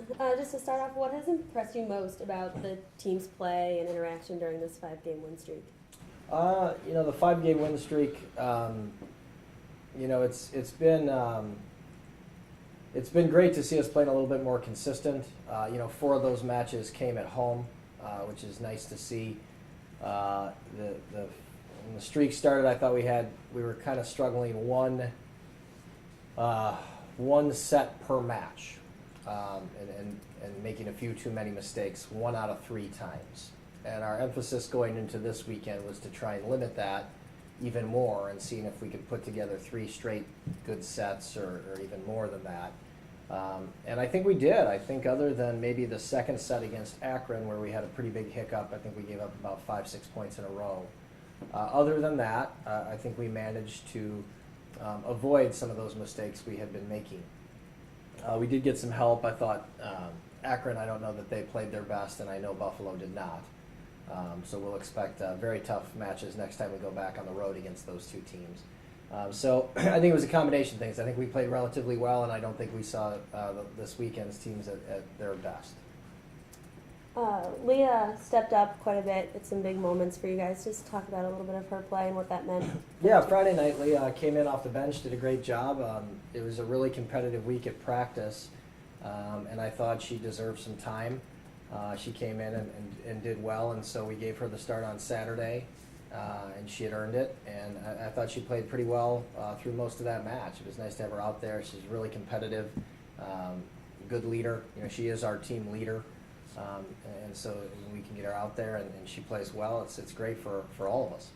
Just to start off, what has impressed you most about the team's play and interaction during this 5-game win streak? The 5-game win streak. It's been great to see us playing a little bit more consistent. 4 of those matches came at home, which is nice to see. When the streak started, I thought we were kind of struggling one set per match, and making a few too many mistakes 1 out of 3 times. And our emphasis going into this weekend was to try and limit that even more and seeing if we could put together 3 straight good sets or even more than that. And I think we did. I think other than maybe the second set against Akron where we had a pretty big hiccup, I think we gave up about 5-6 points in a row. Other than that, I think we managed to avoid some of those mistakes we had been making. We did get some help. I thought Akron, I don't know that they played their best, and I know Buffalo did not. So we'll expect very tough matches next time we go back on the road against those 2 teams. So I think it was a combination of things. I think we played relatively well, and I don't think we saw this weekend's teams at their best. Leah stepped up quite a bit at some big moments for you guys. Just talk about a little bit of her play and what that meant. Yeah, Friday night, Leah came in off the bench, did a great job. It was a really competitive week at practice, and I thought she deserved some time. She came in and did well, and so we gave her the start on Saturday, and she had earned it. And I thought she played pretty well through most of that match. It was nice to have her out there. She's really competitive, good leader. She is our team leader. And so we can get her out there and she plays well. It's great for all of us.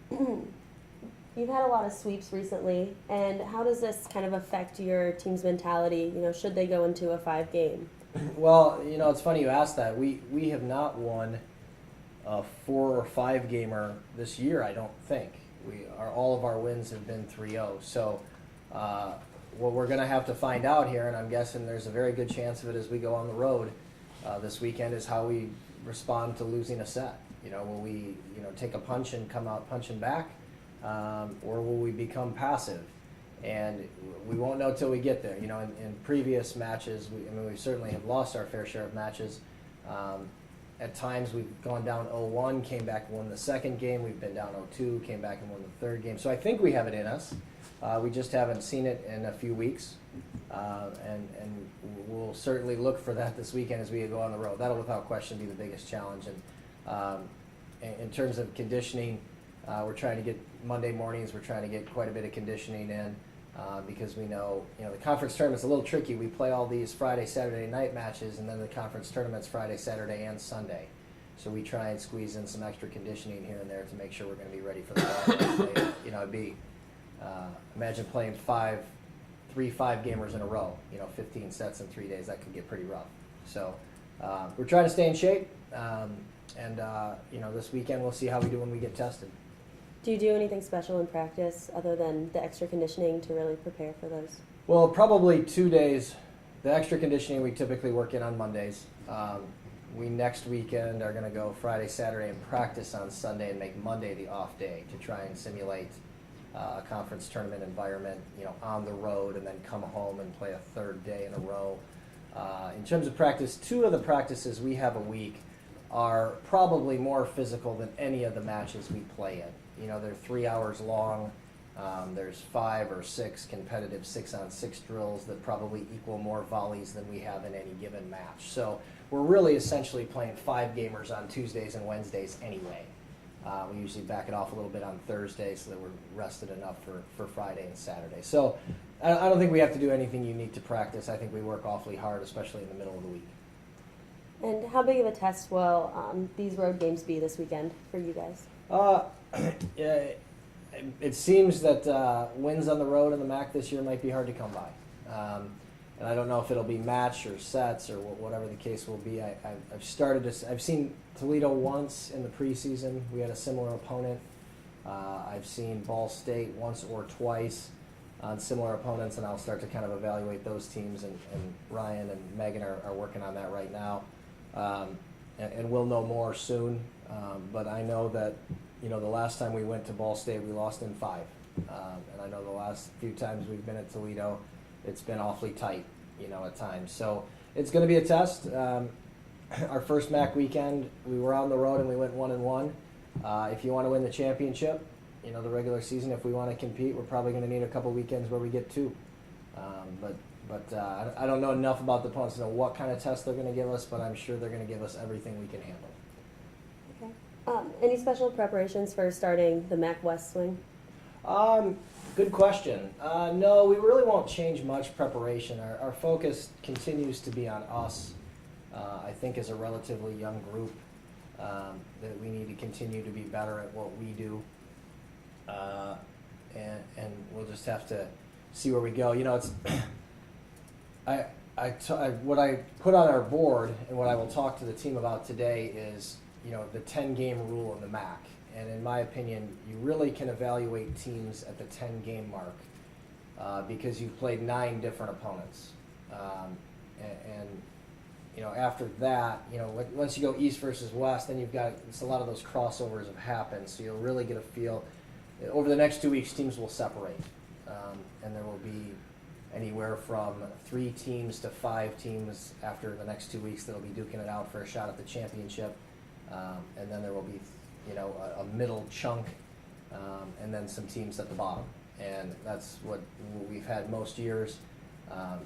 Mm-hmm. You've had a lot of sweeps recently, and how does this kind of affect your team's mentality? Should they go into a 5-game? Well, it's funny you asked that. We have not won a 4 or 5 gamer this year, I don't think. All of our wins have been 3-0. So what we're going to have to find out here, and I'm guessing there's a very good chance of it as we go on the road this weekend, is how we respond to losing a set. Will we take a punch and come out punching back, or will we become passive? And we won't know till we get there. In previous matches, we certainly have lost our fair share of matches. At times we've gone down 0-1, came back and won the second game. We've been down 0-2, came back and won the third game. So I think we have it in us. We just haven't seen it in a few weeks, and we'll certainly look for that this weekend as we go on the road. That'll without question be the biggest challenge. And in terms of conditioning, we're trying to get Monday mornings. We're trying to get quite a bit of conditioning in because we know the conference tournament's a little tricky. We play all these Friday, Saturday night matches, and then the conference tournament's Friday, Saturday, and Sunday. So we try and squeeze in some extra conditioning here and there to make sure we're going to be ready for the it'd be. Imagine playing 3 5-gamers in a row, 15 sets in 3 days. That could get pretty rough. So we're trying to stay in shape, and this weekend we'll see how we do when we get tested. Do you do anything special in practice other than the extra conditioning to really prepare for those? Well, probably 2 days. The extra conditioning we typically work in on Mondays. We next weekend are going to go Friday, Saturday, and practice on Sunday and make Monday the off day to try and simulate a conference tournament environment, on the road, and then come home and play a 3rd day in a row. In terms of practice, 2 of the practices we have a week are probably more physical than any of the matches we play in. They're 3 hours long. There's 5 or 6 competitive 6-on-6 drills that probably equal more volleys than we have in any given match. So we're really essentially playing 5 gamers on Tuesdays and Wednesdays anyway. We usually back it off a little bit on Thursday so that we're rested enough for Friday and Saturday. So I don't think we have to do anything unique to practice. I think we work awfully hard, especially in the middle of the week. And how big of a test will these road games be this weekend for you guys? Yeah, it seems that wins on the road in the MAC this year might be hard to come by. And I don't know if it'll be match or sets or whatever the case will be. I've seen Toledo once in the preseason. We had a similar opponent. I've seen Ball State once or twice on similar opponents, and I'll start to kind of evaluate those teams. And Ryan and Megan are working on that right now, and we'll know more soon. But I know that the last time we went to Ball State, we lost in 5, and I know the last few times we've been at Toledo. it's been awfully tight, at times. So it's going to be a test. Our first MAC weekend, we were on the road and we went 1-1. If you want to win the championship, the regular season, if we want to compete, we're probably going to need a couple weekends where we get 2. But I don't know enough about the opponents to know what kind of test they're going to give us, but I'm sure they're going to give us everything we can handle. Okay. Any special preparations for starting the MAC West swing? Good question. No, we really won't change much preparation. Our focus continues to be on us. I think as a relatively young group, that we need to continue to be better at what we do. And we'll just have to see where we go. It's what I put on our board and what I will talk to the team about today is, the 10-game rule in the MAC. And in my opinion, you really can evaluate teams at the 10-game mark because you've played 9 different opponents. After that, once you go East versus West, then it's a lot of those crossovers have happened. So you'll really get a feel. Over the next 2 weeks, teams will separate. And there will be anywhere from 3 teams to 5 teams after the next 2 weeks that'll be duking it out for a shot at the championship. And then there will be, a middle chunk, and then some teams at the bottom. And that's what we've had most years.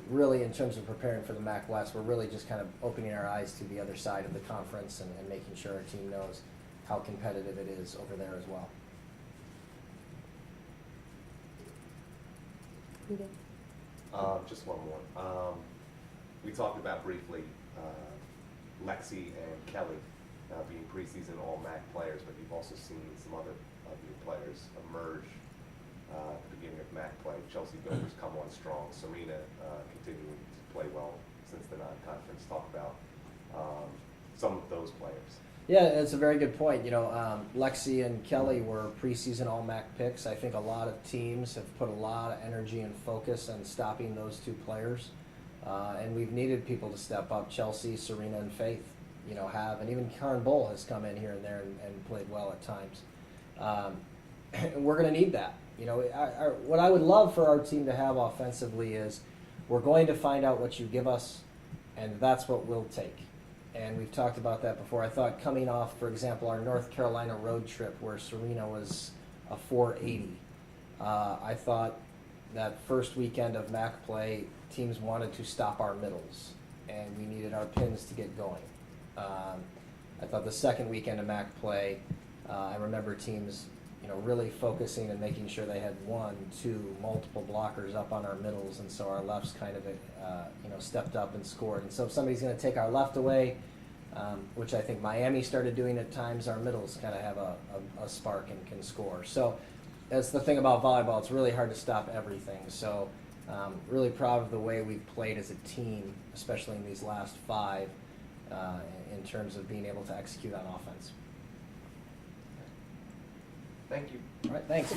Really, in terms of preparing for the MAC West, we're really just kind of opening our eyes to the other side of the conference and making sure our team knows how competitive it is over there as well. Just one more. We talked about briefly Lexi and Kelly being preseason All-MAC players, but you've also seen some other new players emerge at the beginning of MAC play. Chelsea Gover's come on strong. Serena continuing to play well since the non-conference. Talk about some of those players. Yeah, it's a very good point. Lexi and Kelly were preseason All-MAC picks. I think a lot of teams have put a lot of energy and focus on stopping those 2 players. And we've needed people to step up. Chelsea, Serena, and Faith, and even Karen Bull has come in here and there and played well at times. And we're going to need that. What I would love for our team to have offensively is we're going to find out what you give us, and that's what we'll take. And we've talked about that before. I thought coming off, for example, our North Carolina road trip where Serena was a 480, I thought that first weekend of MAC play, teams wanted to stop our middles, and we needed our pins to get going. I thought the second weekend of MAC play, I remember teams really focusing and making sure they had 1, 2, multiple blockers up on our middles, and so our lefts kind of stepped up and scored. And so if somebody's going to take our left away, which I think Miami started doing at times, our middles kind of have a spark and can score. So that's the thing about volleyball. It's really hard to stop everything. So really proud of the way we've played as a team, especially in these last 5, in terms of being able to execute on offense. Thank you. All right, thanks.